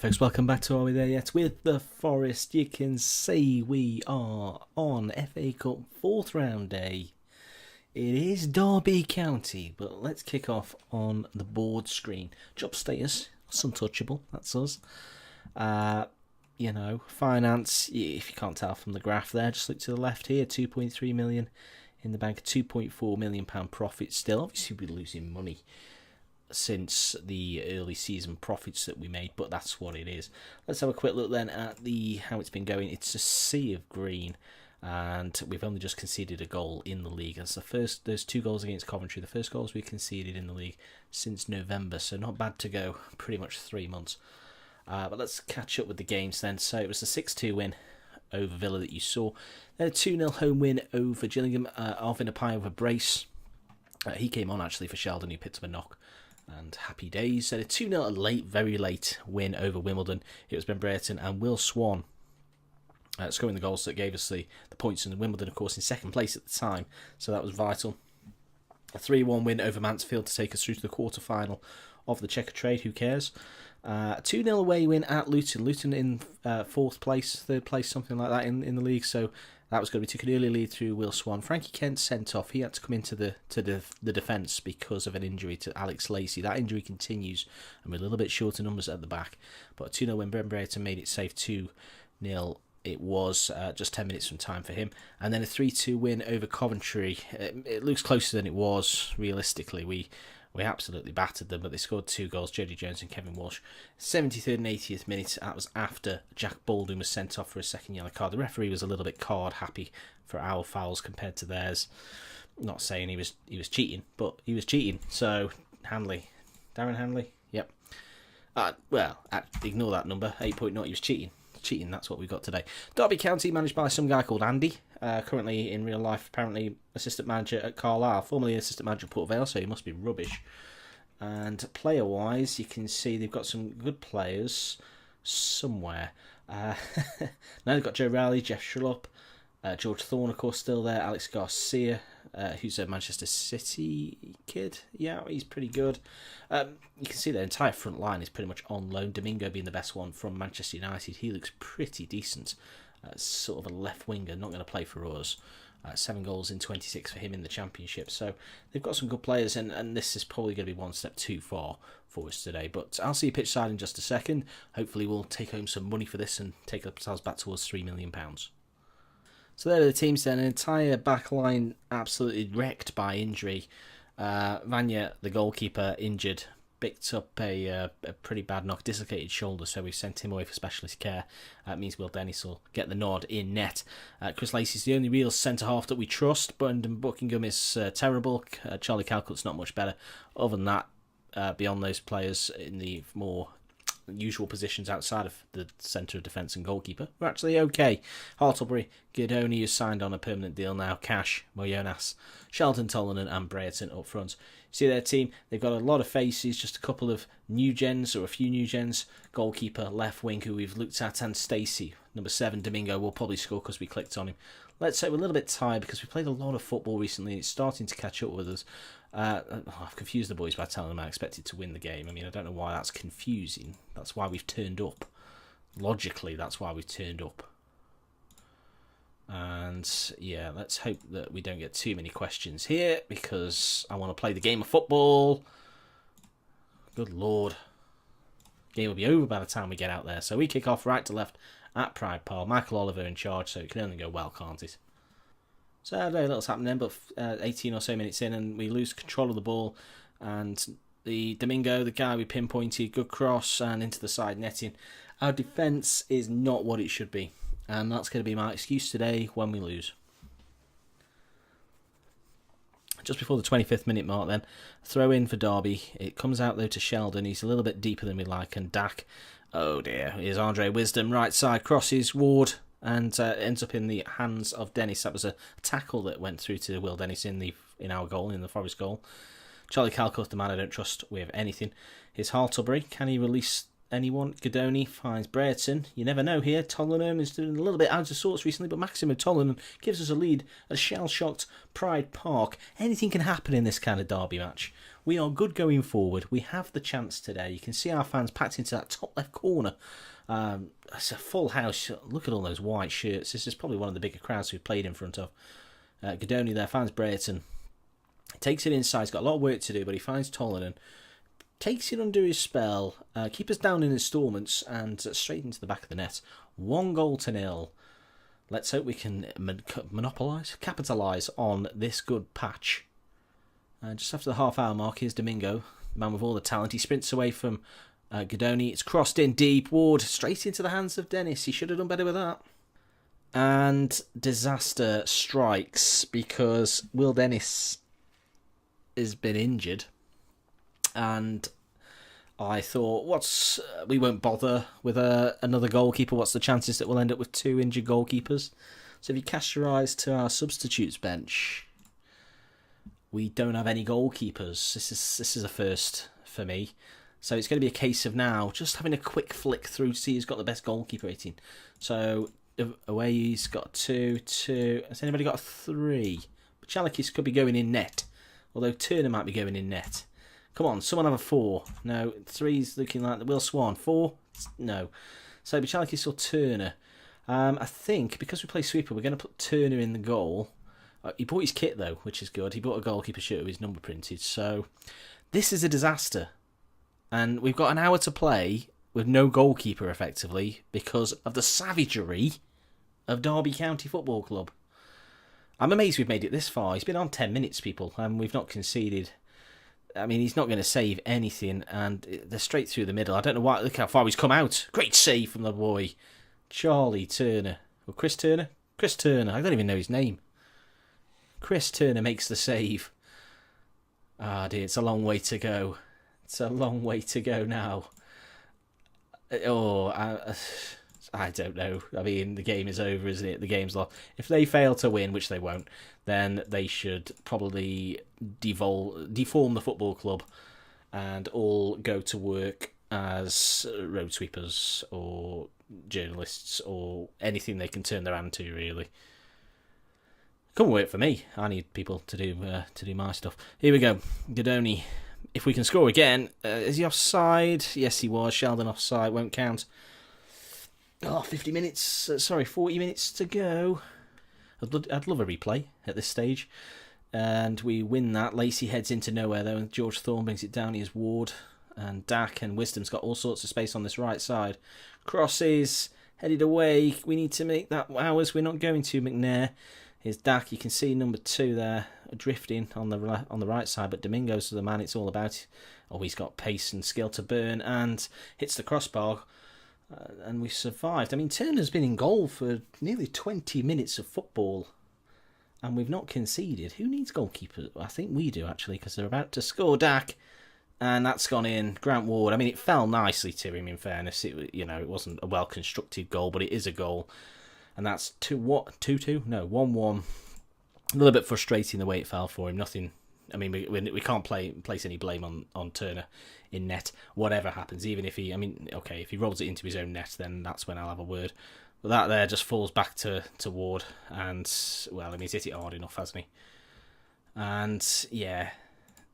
folks, welcome back to Are We There Yet? With the Forest, you can see we are on FA Cup 4th round day. It is Derby County, but let's kick off on the board screen. Job status, it's untouchable, that's us. Finance, if you can't tell from the graph there, just look to the left here, 2.3 million in the bank, £2.4 million profit still. Obviously we're losing money since the early season profits that we made, but that's what it is. Let's have a quick look then at how it's been going. It's a sea of green, and we've only just conceded a goal in the league. There's 2 goals against Coventry, the first goals we conceded in the league since November, so not bad to go, pretty much 3 months. But let's catch up with the games then. So it was a 6-2 win over Villa that you saw, then a 2-0 home win over Gillingham. Arvin Apai with a brace. He came on actually for Sheldon, who picked up a knock. And happy days. And a 2-0 very late win over Wimbledon. It was Ben Brereton and Will Swan scoring the goals that gave us the points in Wimbledon, of course, in second place at the time. So that was vital. A 3-1 win over Mansfield to take us through to the quarter-final of the Checker Trade. Who cares? 2-0 away win at Luton. Luton in 4th place, 3rd place, something like that in the league. So that was going to be taken an early lead through Will Swan. Frankie Kent sent off. He had to come into the defence because of an injury to Alex Lacey. That injury continues, and we're a little bit short of numbers at the back. But 2-0 when Ben Brereton made it safe, 2-0 it was, just 10 minutes from time for him. And then a 3-2 win over Coventry. It looks closer than it was, realistically. We absolutely battered them, but they scored 2 goals, Jody Jones and Kevin Walsh. 73rd and 80th minute, that was after Jack Baldwin was sent off for a second yellow card. The referee was a little bit card happy for our fouls compared to theirs. Not saying he was cheating, but he was cheating. So, Darren Hanley, yep. Ignore that number, 8.0, he was cheating. Cheating, that's what we've got today. Derby County, managed by some guy called Andy, currently in real life apparently assistant manager at Carlisle, formerly assistant manager at Port Vale, so he must be rubbish. And player wise, you can see they've got some good players somewhere. Now they've got Joe Rowley, Jeff Schlupp, George Thorne, of course, still there, Alex Garcia, who's a Manchester City kid. Yeah, he's pretty good. You can see their entire front line is pretty much on loan. Domingo being the best one from Manchester United. He looks pretty decent. Sort of a left winger, not going to play for us. 7 goals in 26 for him in the Championship. So they've got some good players, and this is probably going to be one step too far for us today. But I'll see you pitch side in just a second. Hopefully we'll take home some money for this and take ourselves back towards £3 million. So there are the teams then. An entire back line absolutely wrecked by injury. Vanya, the goalkeeper, injured. Picked up a pretty bad knock, dislocated shoulder, so we've sent him away for specialist care. It means Will Dennis will get the nod in net. Chris Lacey's the only real centre-half that we trust. Brendan Buckingham is terrible. Charlie Calcutt's not much better. Other than that, beyond those players in the more usual positions outside of the centre of defence and goalkeeper, we're actually okay. Hartlebury, Giardoni has signed on a permanent deal now. Cash, Moyonas, Shelton Tolanen and Brereton up front. See their team, they've got a lot of faces, just a couple of new gens or a few new gens. Goalkeeper, left wing, who we've looked at, and Stacey. Number 7, Domingo, will probably score because we clicked on him. Let's say we're a little bit tired because we played a lot of football recently and it's starting to catch up with us. I've confused the boys by telling them I expected to win the game. I mean, I don't know why that's confusing. That's why we've turned up. Logically, that's why we've turned up. And yeah, let's hope that we don't get too many questions here because I want to play the game of football. Good Lord. Game will be over by the time we get out there. So we kick off right to left at Pride Park. Michael Oliver in charge, so it can only go well, can't it? So very little's happening then, but 18 or so minutes in and we lose control of the ball. And the Domingo, the guy we pinpointed, good cross and into the side netting. Our defence is not what it should be. And that's going to be my excuse today when we lose. Just before the 25th minute mark then, throw in for Derby. It comes out though to Sheldon. He's a little bit deeper than we like. And Dak, oh dear, here's Andre Wisdom. Right side, crosses, Ward, and ends up in the hands of Dennis. That was a tackle that went through to Will Dennis in our goal, in the Forest goal. Charlie Calcutt, the man I don't trust with anything. Here's Hartlebury. Can he release anyone. Goalie finds Brereton. You never know here. Tottenham is doing a little bit out of sorts recently, but Maximo Tottenham gives us a lead at shell-shocked Pride Park. Anything can happen in this kind of derby match. We are good going forward. We have the chance today. You can see our fans packed into that top left corner. It's a full house. Look at all those white shirts. This is probably one of the bigger crowds we've played in front of. Goalie there finds Brereton. Takes it inside. He's got a lot of work to do, but he finds Tollenon. Takes it under his spell. Keep us down in instalments and straight into the back of the net. 1-0. Let's hope we can capitalise on this good patch. Just after the half-hour mark, here's Domingo, the man with all the talent. He sprints away from Goalie. It's crossed in deep. Ward straight into the hands of Dennis. He should have done better with that. And disaster strikes because Will Dennis has been injured. And I thought, we won't bother with another goalkeeper. What's the chances that we'll end up with 2 injured goalkeepers? So if you cast your eyes to our substitutes bench, we don't have any goalkeepers. This is a first for me. So it's going to be a case of now just having a quick flick through to see who's got the best goalkeeper rating. So away he's got 2. Has anybody got a 3? Chalikis could be going in net, although Turner might be going in net. Come on, someone have a 4. No, 3's looking like the Will Swan. 4? No. So Bichalikis or Turner. I think because we play sweeper, we're going to put Turner in the goal. He bought his kit though, which is good. He bought a goalkeeper shirt with his number printed. So this is a disaster. And we've got an hour to play with no goalkeeper effectively because of the savagery of Derby County Football Club. I'm amazed we've made it this far. He's been on 10 minutes, people, and we've not conceded. I mean, he's not going to save anything, and they're straight through the middle. I don't know why. Look how far he's come out. Great save from the boy. Charlie Turner. Or Chris Turner? Chris Turner. I don't even know his name. Chris Turner makes the save. Ah, dear, it's a long way to go. It's a long way to go now. Oh, I don't know. I mean, the game is over, isn't it? The game's lost. If they fail to win, which they won't, then they should probably deform the football club and all go to work as road sweepers or journalists or anything they can turn their hand to, really. Come work for me. I need people to do my stuff. Here we go. Goalie. If we can score again, is he offside? Yes, he was. Sheldon offside. Won't count. 40 minutes to go. I'd love a replay at this stage. And we win that. Lacey heads into nowhere, though, and George Thorne brings it down. Here's Ward. And Dak and Wisdom's got all sorts of space on this right side. Crosses, headed away. We need to make that ours. We're not going to, McNair. Here's Dak. You can see number 2 there, drifting on the right side, but Domingo's the man it's all about. Oh, he's got pace and skill to burn, and hits the crossbar. And we survived. I mean, Turner's been in goal for nearly 20 minutes of football, and we've not conceded. Who needs goalkeepers? I think we do, actually, because they're about to score. Dak, and that's gone in. Grant Ward. I mean, it fell nicely to him, in fairness. It wasn't a well-constructed goal, but it is a goal. And that's 2-2? No, 1-1. A little bit frustrating the way it fell for him. Nothing. I mean, we can't place any blame on Turner in net. Whatever happens, even if if he rolls it into his own net, then that's when I'll have a word. But that there just falls back to Ward, and well, I mean, he's hit it hard enough, hasn't he? And yeah,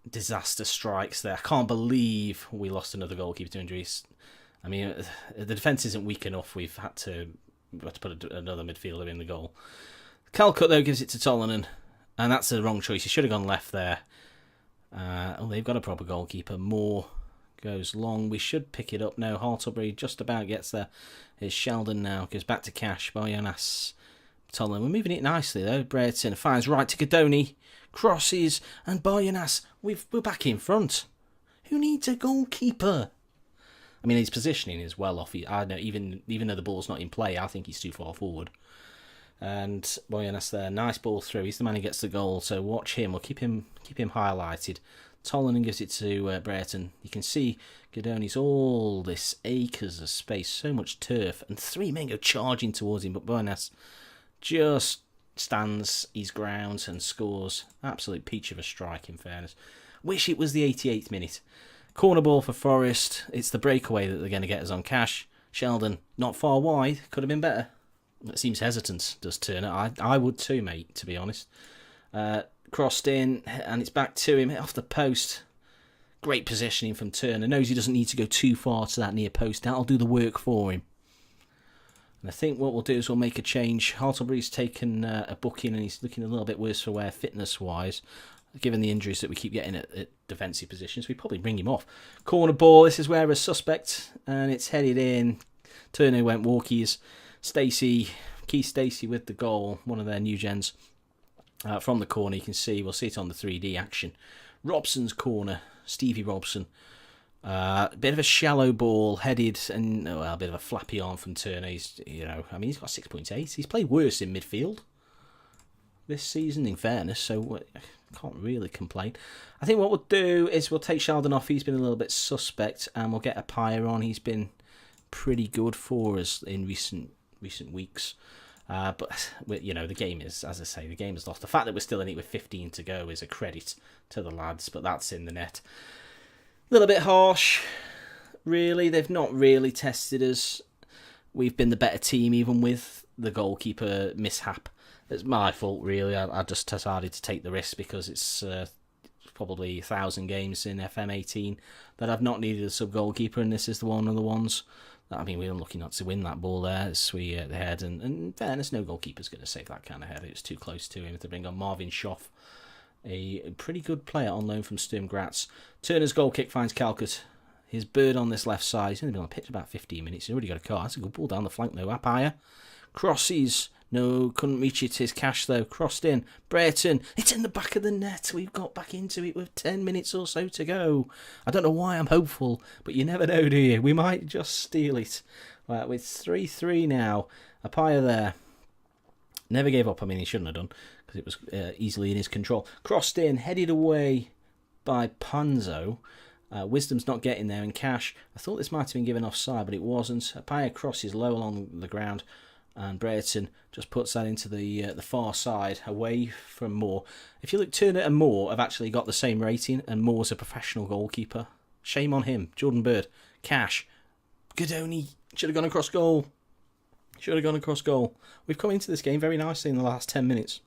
disaster strikes there. I can't believe we lost another goalkeeper to injuries. I mean, the defence isn't weak enough. We've had to put another midfielder in the goal. Calcutt, though, gives it to Tollenon, and that's the wrong choice. He should have gone left there. They've got a proper goalkeeper. Moore goes long. We should pick it up. No, Hartlebury just about gets there. Here's Sheldon now. Goes back to Cash. Boyanas. Tollenon. We're moving it nicely, though. Brereton finds right to Goalie. Crosses. And Boyanas. We're back in front. Who needs a goalkeeper? I mean, his positioning is well off. I know, even though the ball's not in play, I think he's too far forward. And Boyanas there, nice ball through. He's the man who gets the goal, so watch him. We'll keep him highlighted. Tollenon gives it to Brereton. You can see Goalie's all this acres of space, so much turf, and 3 men go charging towards him, but Boyanas just stands his ground and scores. Absolute peach of a strike, in fairness. Wish it was the 88th minute. Corner ball for Forest. It's the breakaway that they're going to get us on. Cash. Sheldon, not far wide. Could have been better. It seems hesitant, does Turner. I would too, mate, to be honest. Crossed in, and it's back to him. Off the post. Great positioning from Turner. Knows he doesn't need to go too far to that near post. That'll do the work for him. And I think what we'll do is we'll make a change. Hartlebury's taken a booking, and he's looking a little bit worse for wear fitness-wise. Given the injuries that we keep getting at defensive positions, we probably bring him off. Corner ball, this is where a suspect, and it's headed in. Turner went walkies. Keith Stacey with the goal, one of their new gens. From the corner, you can see, we'll see it on the 3D action. Robson's corner, Stevie Robson. Bit of a shallow ball, headed, and a bit of a flappy arm from Turner. He's got 6.8. He's played worse in midfield this season, in fairness, so can't really complain. I think what we'll do is we'll take Sheldon off. He's been a little bit suspect, and we'll get a Pyre on. He's been pretty good for us in recent weeks. But the game is, as I say, the game is lost. The fact that we're still in it with 15 to go is a credit to the lads, but that's in the net. A little bit harsh, really. They've not really tested us. We've been the better team, even with the goalkeeper mishap. It's my fault, really. I just decided to take the risk because it's probably 1,000 games in FM18 that I've not needed a sub-goalkeeper, and this is one of the ones that, we were lucky not to win that ball there as we the head, and in fairness, no goalkeeper's going to save that kind of header. It's too close to him to bring on Marvin Schoff, a pretty good player on loan from Sturm Graz. Turner's goal kick finds Calcutt. His bird on this left side. He's only been on the pitch about 15 minutes. He's already got a car. That's a good ball down the flank, though. Apaya crosses. No, couldn't reach it. His Cash, though. Crossed in. Brereton. It's in the back of the net. We've got back into it with 10 minutes or so to go. I don't know why I'm hopeful, but you never know, do you? We might just steal it. Right, with 3-3 now. Apaya there. Never gave up. He shouldn't have done, because it was easily in his control. Crossed in. Headed away by Panzo. Wisdom's not getting there, and Cash. I thought this might have been given offside, but it wasn't. Apaya crosses low along the ground, and Brereton just puts that into the far side, away from Moore. If you look, Turner and Moore have actually got the same rating, and Moore's a professional goalkeeper. Shame on him. Jordan Bird. Cash. Godoni. Should have gone across goal. We've come into this game very nicely in the last 10 minutes.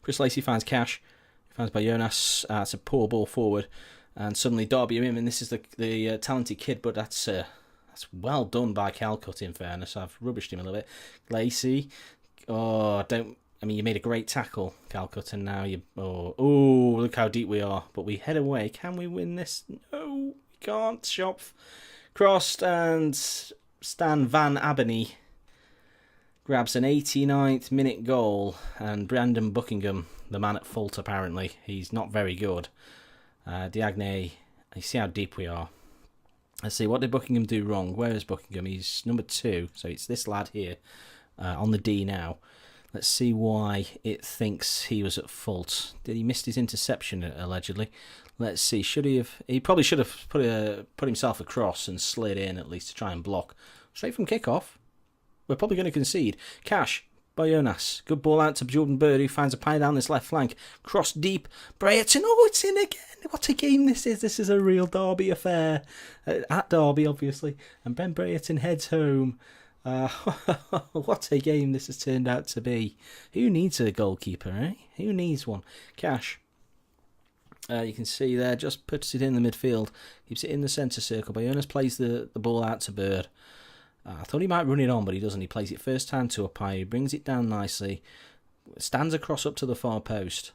Chris Lacey finds Cash. He finds by Jonas. It's a poor ball forward. And suddenly Derby are in, and this is the talented kid, but that's well done by Calcutt, in fairness. I've rubbished him a little bit. Lacey, you made a great tackle, Calcutt, and now look how deep we are. But we head away. Can we win this? No, we can't. Schopf crossed, and Stan Van Abeny grabs an 89th minute goal, and Brandon Buckingham, the man at fault apparently, he's not very good. Diagne, you see how deep we are. Let's see, what did Buckingham do wrong? Where is Buckingham? He's number 2, so it's this lad here on the D now. Let's see why it thinks he was at fault. Did he miss his interception, allegedly? Let's see, he probably should have put himself across and slid in at least to try and block. Straight from kickoff. We're probably going to concede. Cash by Jonas. Good ball out to Jordan Bird, who finds a pie down this left flank. Cross deep. Brereton. Oh, it's in again. What a game this is. This is a real Derby affair. At Derby, obviously. And Ben Brereton heads home. What a game this has turned out to be. Who needs a goalkeeper, eh? Who needs one? Cash. You can see there, just puts it in the midfield. Keeps it in the centre circle. But Jonas plays the ball out to Bird. I thought he might run it on, but he doesn't. He plays it first time to Apaya. He brings it down nicely. Stands across up to the far post.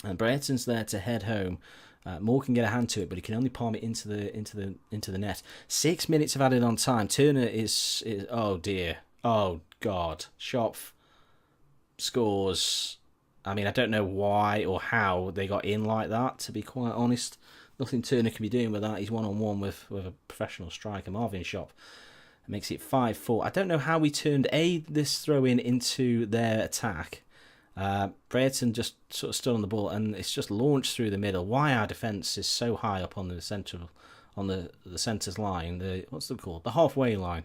And Brereton's there to head home. Moore can get a hand to it, but he can only palm it into the net. 6 minutes of added on time. Turner is oh dear. Oh God. Schopf scores. I don't know why or how they got in like that, to be quite honest. Nothing Turner can be doing with that. He's one-on-one with a professional striker, Marvin Schopf. Makes it 5-4. I don't know how we turned this throw-in into their attack. Brereton just sort of stood on the ball, and it's just launched through the middle. Why our defence is so high up on the centre, on the centre's line, what's it called? The halfway line.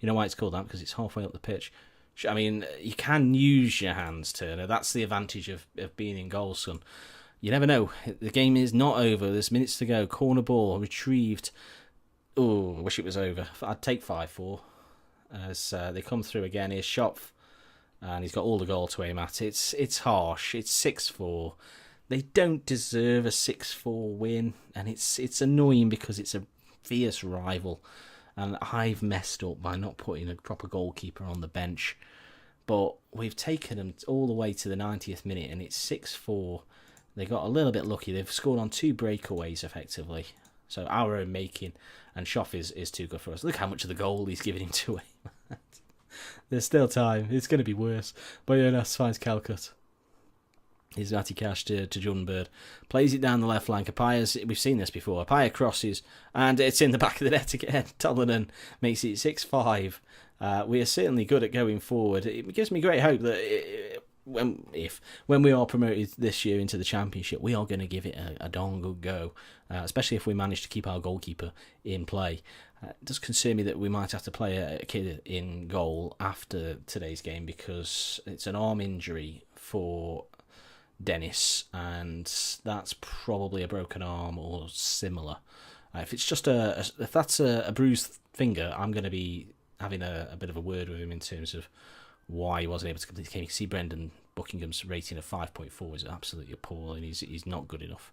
You know why it's called that? Because it's halfway up the pitch. You can use your hands, Turner. That's the advantage of being in goal, son. you never know. The game is not over. There's minutes to go. Corner ball retrieved. Oh, I wish it was over. I'd take 5-4 as they come through again. Here's Schopf, and he's got all the goal to aim at. It's harsh. It's 6-4. They don't deserve a 6-4 win, and it's annoying because it's a fierce rival, and I've messed up by not putting a proper goalkeeper on the bench. But we've taken them all the way to the 90th minute, and it's 6-4. They got a little bit lucky. They've scored on 2 breakaways, effectively. So our own making, and Schoff is too good for us. Look how much of the goal he's giving him to him. There's still time. It's going to be worse. But yeah, that's finds Calcut. Here's Natty Cash to Jordan Bird. Plays it down the left flank. Apaya's, we've seen this before. Apaya crosses, and it's in the back of the net again. Tollenan makes it 6-5. We are certainly good at going forward. It gives me great hope that when we are promoted this year into the Championship, we are going to give it a darn good go, especially if we manage to keep our goalkeeper in play. It does concern me that we might have to play a kid in goal after today's game because it's an arm injury for Dennis, and that's probably a broken arm or similar. If it's just if that's a bruised finger, I'm going to be having a bit of a word with him in terms of why he wasn't able to complete the game. You can see Brendan Buckingham's rating of 5.4 is absolutely appalling. He's not good enough.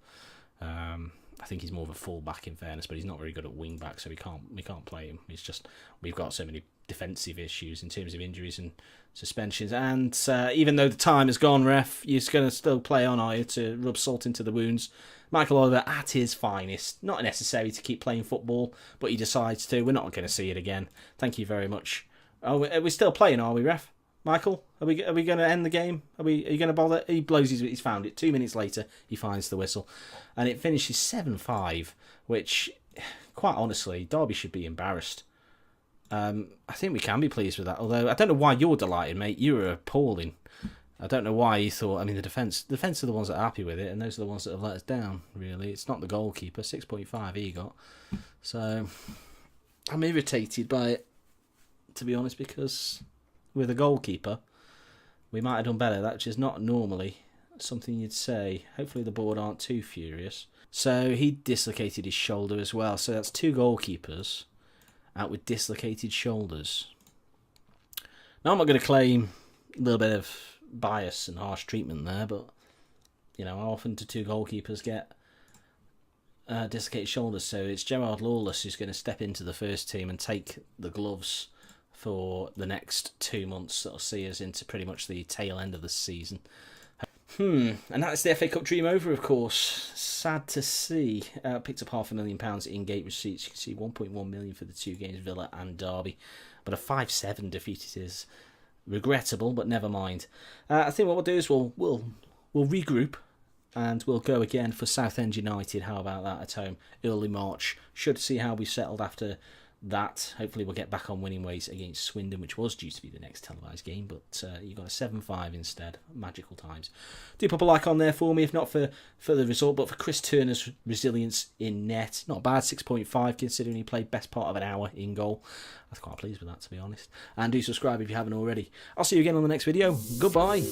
I think he's more of a full-back in fairness, but he's not very good at wing-back, so we can't play him. It's just we've got so many defensive issues in terms of injuries and suspensions. And even though the time has gone, ref, you're going to still play on, are you, to rub salt into the wounds? Michael Oliver at his finest. Not necessary to keep playing football, but he decides to. We're not going to see it again. Thank you very much. Are we still playing, are we, ref? Michael, are we going to end the game? Are you going to bother? He blows he's found it. 2 minutes later, he finds the whistle. And it finishes 7-5, which, quite honestly, Derby should be embarrassed. I think we can be pleased with that, although I don't know why you're delighted, mate. You were appalling. I don't know why you thought, I mean, the defence are the ones that are happy with it, and those are the ones that have let us down, really. It's not the goalkeeper. 6.5 he got. So, I'm irritated by it, to be honest, because with a goalkeeper, we might have done better. That is not normally something you'd say. Hopefully the board aren't too furious. So he dislocated his shoulder as well. So that's 2 goalkeepers out with dislocated shoulders. Now I'm not going to claim a little bit of bias and harsh treatment there, but you know, how often do 2 goalkeepers get dislocated shoulders? So it's Gerard Lawless who's going to step into the first team and take the gloves for the next 2 months. That'll see us into pretty much the tail end of the season. And that's the FA Cup dream over, of course. Sad to see. Picked up £500,000 in gate receipts. You can see 1.1 million for the 2 games, Villa and Derby. But a 5-7 defeat it is. Regrettable, but never mind. I think what we'll do is we'll regroup and we'll go again for Southend United. How about that at home? Early March. Should see how we settled after that. Hopefully we'll get back on winning ways against Swindon, which was due to be the next televised game, but you got a 7-5 instead. Magical times. Do pop a like on there for me, if not for the result, but for Chris Turner's resilience in net. Not bad, 6.5 considering he played best part of an hour in goal. I was quite pleased with that, to be honest. And do subscribe if you haven't already. I'll see you again on the next video. Goodbye.